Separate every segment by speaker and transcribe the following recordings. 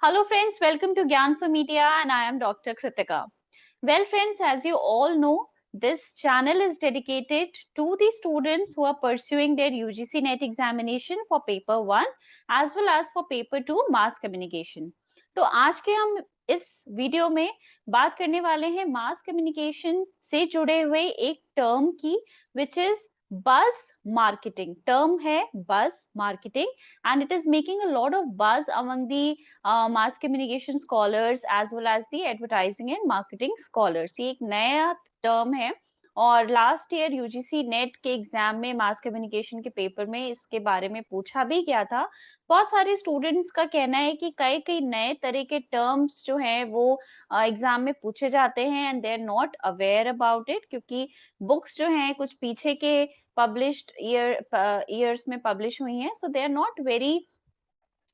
Speaker 1: Hello friends, welcome to Gyan for Media and I am Dr. Kritika. Well friends, as you all know, this channel is dedicated to the students who are pursuing their UGC NET examination for paper 1 as well as for paper 2 mass communication. तो आज के हम इस video में बात करने वाले हैं मास कम्युनिकेशन से जुड़े हुए एक टर्म की which is buzz marketing. Term है buzz marketing and it is making a lot of buzz among the mass communication scholars as well as the advertising and marketing scholars. ये एक नया term है और लास्ट ईयर यूजीसी नेट के exam में mass communication के paper में इसके बारे में पूछा भी गया था। बहुत सारे स्टूडेंट्स का कहना है कि कई कई नए तरह के टर्म्स जो हैं वो एग्जाम में पूछे जाते हैं and they are not aware about it, क्योंकि बुक्स जो हैं कुछ पीछे के पब्लिश्ड ईयर्स में पब्लिश हुई हैं, so they are not very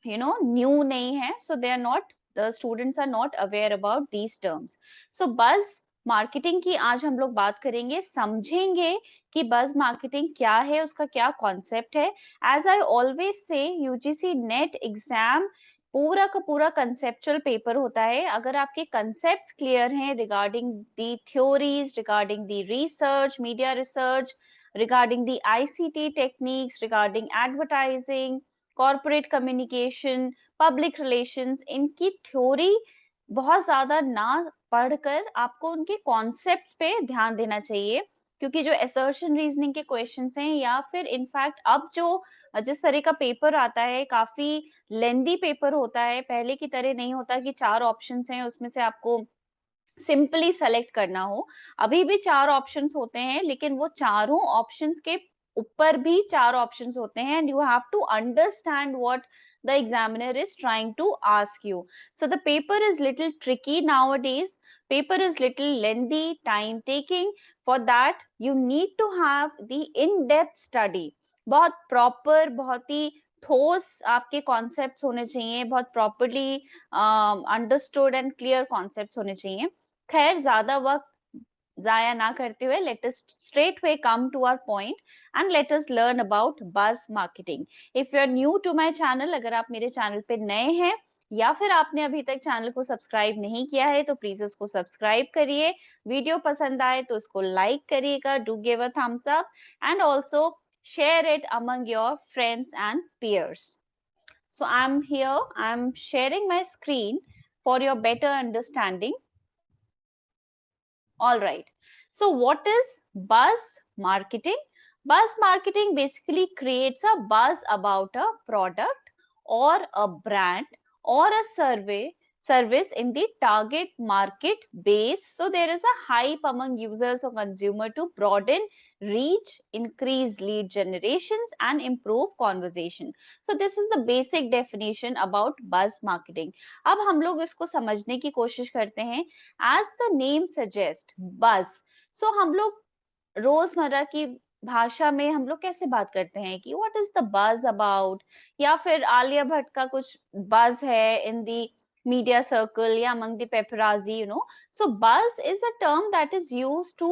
Speaker 1: new नहीं है, so they are not, the students are not aware about these terms. So buzz marketing की आज हम लोग बात करेंगे, समझेंगे कि बज मार्केटिंग क्या है, उसका क्या कॉन्सेप्ट है। As I always say UGC NET exam पूरा का पूरा कंसेप्चुअल पेपर होता है। अगर आपके कंसेप्ट्स क्लियर हैं regarding the theories, regarding the research, media research, regarding the ICT techniques, regarding advertising, corporate communication, public relations, इनकी थ्योरी बहुत ज्यादा ना पढ़कर आपको उनके कॉन्सेप्ट्स पे ध्यान देना चाहिए, क्योंकि जो असर्शन रीजनिंग के क्वेश्चंस हैं या फिर इनफैक्ट अब जो जिस तरह का पेपर आता है काफी लेंदी पेपर होता है, पहले की तरह नहीं होता कि 4 ऑप्शंस हैं उसमें से आपको सिंपली सेलेक्ट करना हो। अभी भी 4 ऑप्शंस होते हैं, लेकिन वो चारों ऑप्शंस के ऊपर भी 4 ऑप्शंस होते हैं and you have to understand what the examiner is trying to ask you. So the paper is little tricky nowadays. Paper is little lengthy, time taking. For that you need to have the in-depth study. बहुत proper, बहुत ही ठोस आपके concepts होने चाहिए, बहुत properly understood and clear concepts होने चाहिए। खैर, ज्यादा वक्त जाया ना करते हुए let us straight way come to our point and let us learn about buzz marketing. If you are new to my channel, अगर आप मेरे चैनल पे नए हैं या फिर आपने अभी तक चैनल को सब्सक्राइब नहीं किया है तो प्लीज उसको सब्सक्राइब करिए। वीडियो पसंद आए तो उसको लाइक करिएगा, do give a thumbs up and also share it among your friends and peers. So I'm here, I'm sharing my screen for your better understanding. All right. So what is buzz marketing? Buzz marketing basically creates a buzz about a product or a brand or a service in the target market base. So there is a hype among users or consumer to broaden reach, increase lead generations and improve conversation. So this is the basic definition about buzz marketing. अब हम लोग इसको समझने की कोशिश करते हैं। As the name suggests, buzz. So हम लोग रोजमर्रा की भाषा में हम लोग कैसे बात करते हैं कि व्हाट इज द बज अबाउट, या फिर आलिया भट्ट का कुछ बज है इन दी media circle या among the paparazzi, you know. So buzz is a term that is used to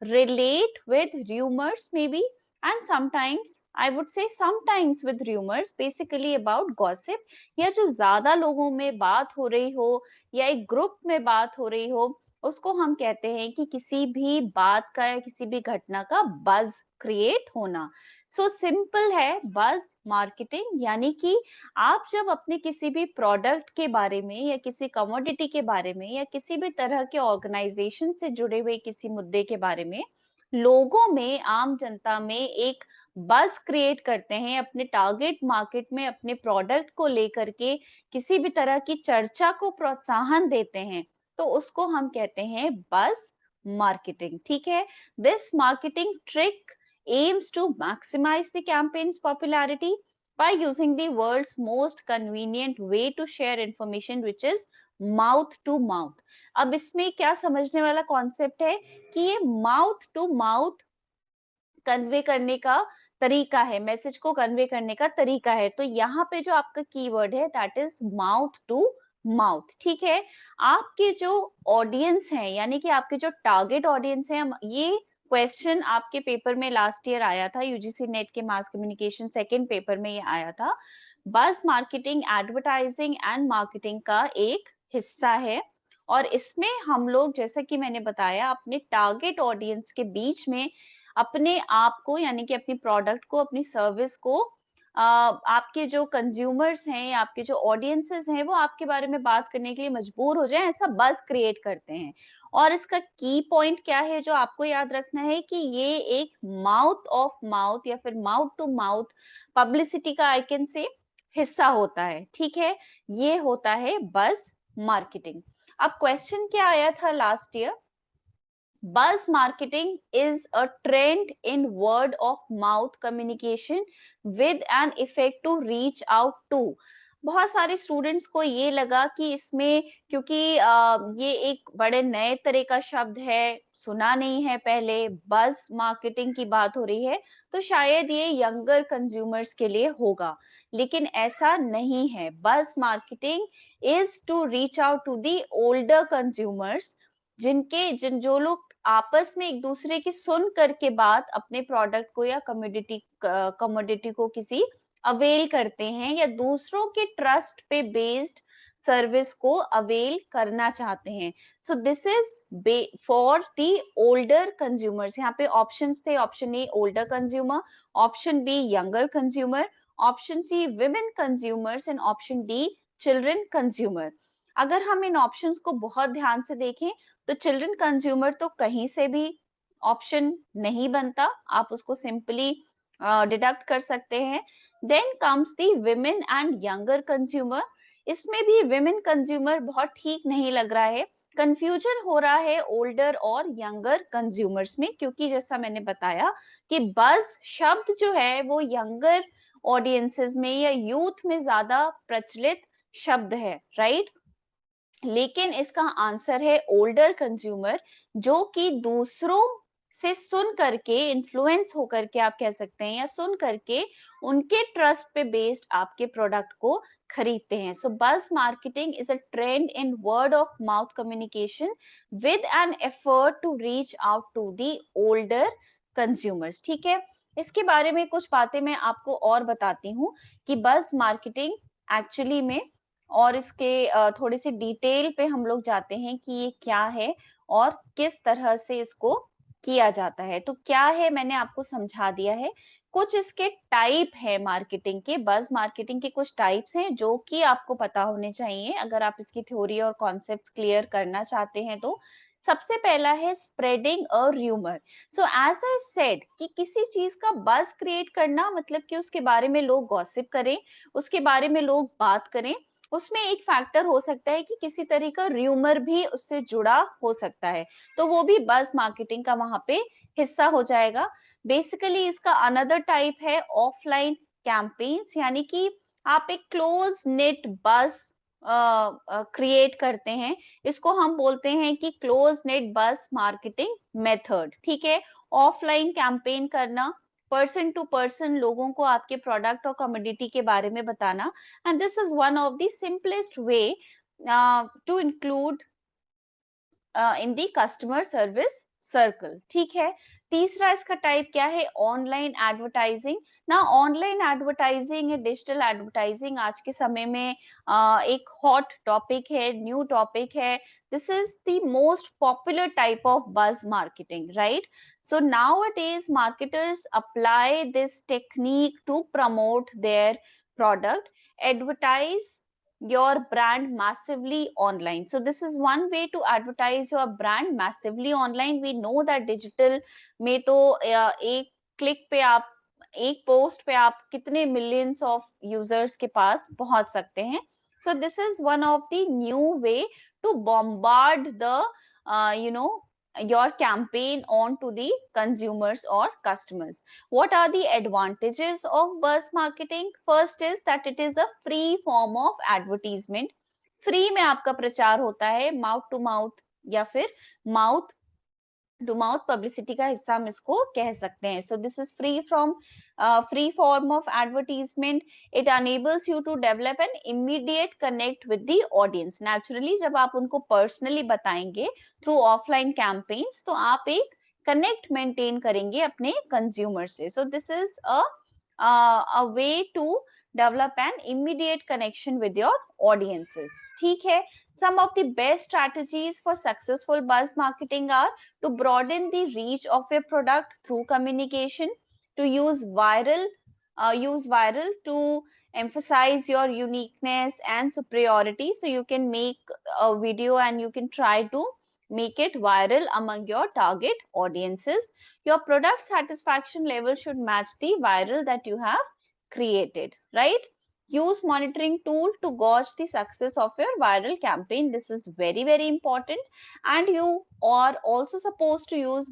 Speaker 1: relate with rumors maybe, and sometimes I would say sometimes with rumors, basically about gossip, या जो ज्यादा लोगों में बात हो रही हो या एक ग्रुप में बात हो रही हो, उसको हम कहते हैं कि किसी भी बात का या किसी भी घटना का बज क्रिएट होना। सो सिंपल है बज मार्केटिंग, यानी कि आप जब अपने किसी भी प्रोडक्ट के बारे में या किसी कमोडिटी के बारे में या किसी भी तरह के ऑर्गेनाइजेशन से जुड़े हुए किसी मुद्दे के बारे में लोगों में, आम जनता में एक बज क्रिएट करते हैं, अपने टारगेट मार्केट में अपने प्रोडक्ट को लेकर के किसी भी तरह की चर्चा को प्रोत्साहन देते हैं, तो उसको हम कहते हैं बज मार्केटिंग। ठीक है। This marketing trick aims to maximize the campaign's popularity by using the world's most convenient way to share information, which is mouth to mouth. अब इसमें क्या समझने वाला कॉन्सेप्ट है कि ये माउथ टू माउथ कन्वे करने का तरीका है, मैसेज को कन्वे करने का तरीका है। तो यहाँ पे जो आपका कीवर्ड है that is mouth to mouth. ठीक है। आपके जो ऑडियंस है, यानी कि आपके जो टारगेट ऑडियंस है, ये क्वेश्चन आपके पेपर में लास्ट ईयर आया था, यूजीसी नेट के मास कम्युनिकेशन सेकंड पेपर में ये आया था। बस मार्केटिंग एडवर्टाइजिंग एंड मार्केटिंग का एक हिस्सा है और इसमें हम लोग, जैसा कि मैंने बताया, अपने टारगेट ऑडियंस के बीच में अपने आप को, यानी कि अपनी प्रोडक्ट को, अपनी सर्विस को, आपके जो कंज्यूमर्स हैं, आपके जो ऑडियंसेस हैं, वो आपके बारे में बात करने के लिए मजबूर हो जाएं, ऐसा बज़ क्रिएट करते हैं। और इसका की पॉइंट क्या है जो आपको याद रखना है कि ये एक माउथ ऑफ माउथ या फिर माउथ टू माउथ पब्लिसिटी का, आई कैन से, हिस्सा होता है। ठीक है, ये होता है बज़ मार्केटिंग। अब क्वेश्चन क्या आया था last year? Buzz marketing is a trend in word of mouth communication with an effect to reach out to. बहुत सारे स्टूडेंट्स को ये लगा कि इसमें, क्योंकि ये एक बड़े नए तरह का शब्द है, सुना नहीं है पहले, बज मार्केटिंग की बात हो रही है, तो शायद ये यंगर कंज्यूमर्स के लिए होगा, लेकिन ऐसा नहीं है। Buzz marketing is to reach out to the older consumers, जो लोग आपस में एक दूसरे की सुन करके बात अपने प्रोडक्ट को या कमोडिटी को किसी अवेल करते हैं, या दूसरों के ट्रस्ट पे बेस्ड सर्विस को अवेल करना चाहते हैं। So this is for the older consumers. यहाँ पे ऑप्शंस थे, option A older consumer, option B younger consumer, option C women consumers and option D children consumer. अगर हम इन ऑप्शंस को बहुत ध्यान से देखें तो चिल्ड्रन कंज्यूमर तो कहीं से भी ऑप्शन नहीं बनता, आप उसको सिंपली डिडक्ट कर सकते हैं। Then comes the women and younger consumer. इसमें भी विमेन कंज्यूमर बहुत ठीक नहीं लग रहा है, कंफ्यूजन हो रहा है ओल्डर और यंगर कंज्यूमर्स में, क्योंकि जैसा मैंने बताया कि बज शब्द जो है वो यंगर ऑडियंसेस में या यूथ में ज्यादा प्रचलित शब्द है, राइट? लेकिन इसका आंसर है ओल्डर कंज्यूमर, जो कि दूसरों से सुन करके, इन्फ्लुएंस होकर के आप कह सकते हैं, या सुन करके उनके ट्रस्ट पे बेस्ड आपके प्रोडक्ट को खरीदते हैं। So buzz marketing is a trend in word of mouth communication with an effort to reach out to the older consumers. ठीक है, इसके बारे में कुछ बातें मैं आपको और बताती हूँ कि बस मार्केटिंग एक्चुअली में, और इसके थोड़ी सी डिटेल पे हम लोग जाते हैं कि ये क्या है और किस तरह से इसको किया जाता है। तो क्या है, मैंने आपको समझा दिया है। कुछ इसके टाइप है मार्केटिंग के, बज मार्केटिंग के कुछ टाइप्स हैं जो कि आपको पता होने चाहिए अगर आप इसकी थ्योरी और कॉन्सेप्ट्स क्लियर करना चाहते हैं। तो सबसे पहला है spreading a rumour. So as I said कि किसी चीज का बज क्रिएट करना मतलब कि उसके बारे में लोग गॉसिप करें, उसके बारे में लोग बात करें। उसमें एक फैक्टर हो सकता है कि किसी तरह का र्यूमर भी उससे जुड़ा हो सकता है, तो वो भी बज मार्केटिंग का वहां पे हिस्सा हो जाएगा। बेसिकली इसका अनदर टाइप है ऑफलाइन कैंपेन्स, यानी कि आप एक क्लोज नेट बज क्रिएट करते हैं। इसको हम बोलते हैं कि क्लोज नेट बज मार्केटिंग मेथड। ठीक है, ऑफलाइन कैंपेन करना, पर्सन टू पर्सन लोगों को आपके प्रोडक्ट और कमोडिटी के बारे में बताना, and this is one of the simplest way to include in the customer service circle. ठीक है, तीसरा इसका टाइप क्या है? Online advertising. ना ऑनलाइन एडवर्टाइजिंग या डिजिटल एडवर्टाइजिंग आज के समय में एक हॉट टॉपिक है, न्यू टॉपिक है। This is the most popular type of बज marketing, right? So nowadays marketers apply this technique to promote their product, advertise your brand massively online. So this is one way to advertise your brand massively online. We know that digital में तो एक click पे आप, एक post पे आप कितने millions of users के पास पहुंच सकते हैं। So this is one of the new way to bombard the you know your campaign on to the consumers or customers. What are the advantages of buzz marketing? First is that it is a free form of advertisement. Free में आपका प्रचार होता है, mouth to mouth या फिर mouth to mouth publicity का हिस्सा हम इसको कह सकते हैं। So this is free form of advertisement. It enables you to develop an immediate connect with the audience. Naturally जब आप उनको पर्सनली बताएंगे थ्रू ऑफलाइन कैंपेन्स, तो आप एक कनेक्ट मेंटेन करेंगे अपने कंज्यूमर से. So this is a way to develop an immediate connection with your audiences. ठीक है. Some of the best strategies for successful buzz marketing are to broaden the reach of your product through communication, to use viral to emphasize your uniqueness and superiority. So you can make a video and you can try to make it viral among your target audiences. Your product satisfaction level should match the viral that you have created, right? Use monitoring tool to gauge the success of your viral campaign. This is very, very important. And you are also supposed to use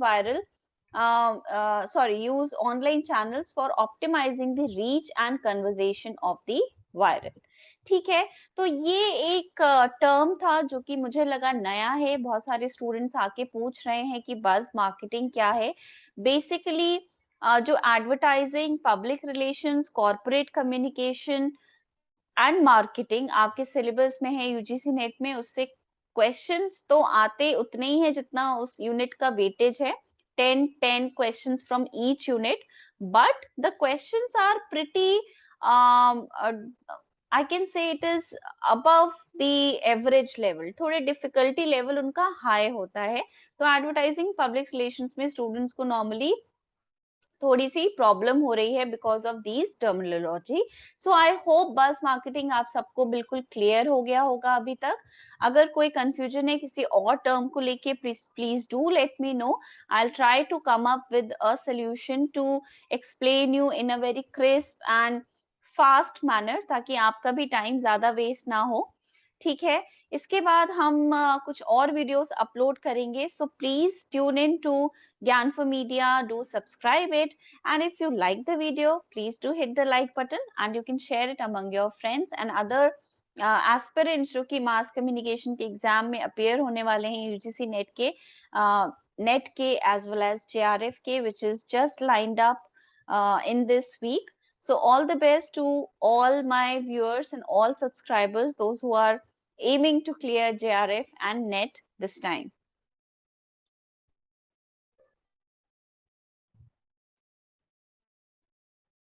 Speaker 1: use online channels for optimizing the reach and conversation of the viral. ठीक है. तो ये एक term था जो कि मुझे लगा नया है. बहुत सारे स्टूडेंट्स आके पूछ रहे हैं कि बज़ मार्केटिंग क्या है. बेसिकली जो advertising, public relations, corporate communication and marketing आपके सिलेबस में है यूजीसी नेट में, उससे क्वेश्चंस तो आते उतने ही है जितना उस यूनिट का वेटेज है. 10 questions from each unit, but the questions are pretty I can say it is above the average level. थोड़े difficulty level उनका high होता है. तो advertising public relations में students को normally थोड़ी सी प्रॉब्लम हो रही है because of these terminology. So I hope बस मार्केटिंग आप सबको बिल्कुल क्लियर हो गया होगा अभी तक. अगर कोई कंफ्यूजन है किसी और टर्म को लेके, please do let me know. I try to come up with a solution to explain you in a very crisp and fast manner, ताकि आपका भी टाइम ज्यादा वेस्ट ना हो. ठीक है. इसके बाद हम कुछ और वीडियोस अपलोड करेंगे. So please tune in to Gyanfor Media, do subscribe it, and if you like the video, please do hit the like button and you can share it among your friends and other aspirants जो कि mass communication के exam में appear होने वाले हैं UGC net के, net के as well as JRF के, which is just lined up in this week. So all the best to all my viewers and all subscribers, those who are aiming to clear JRF and net this time.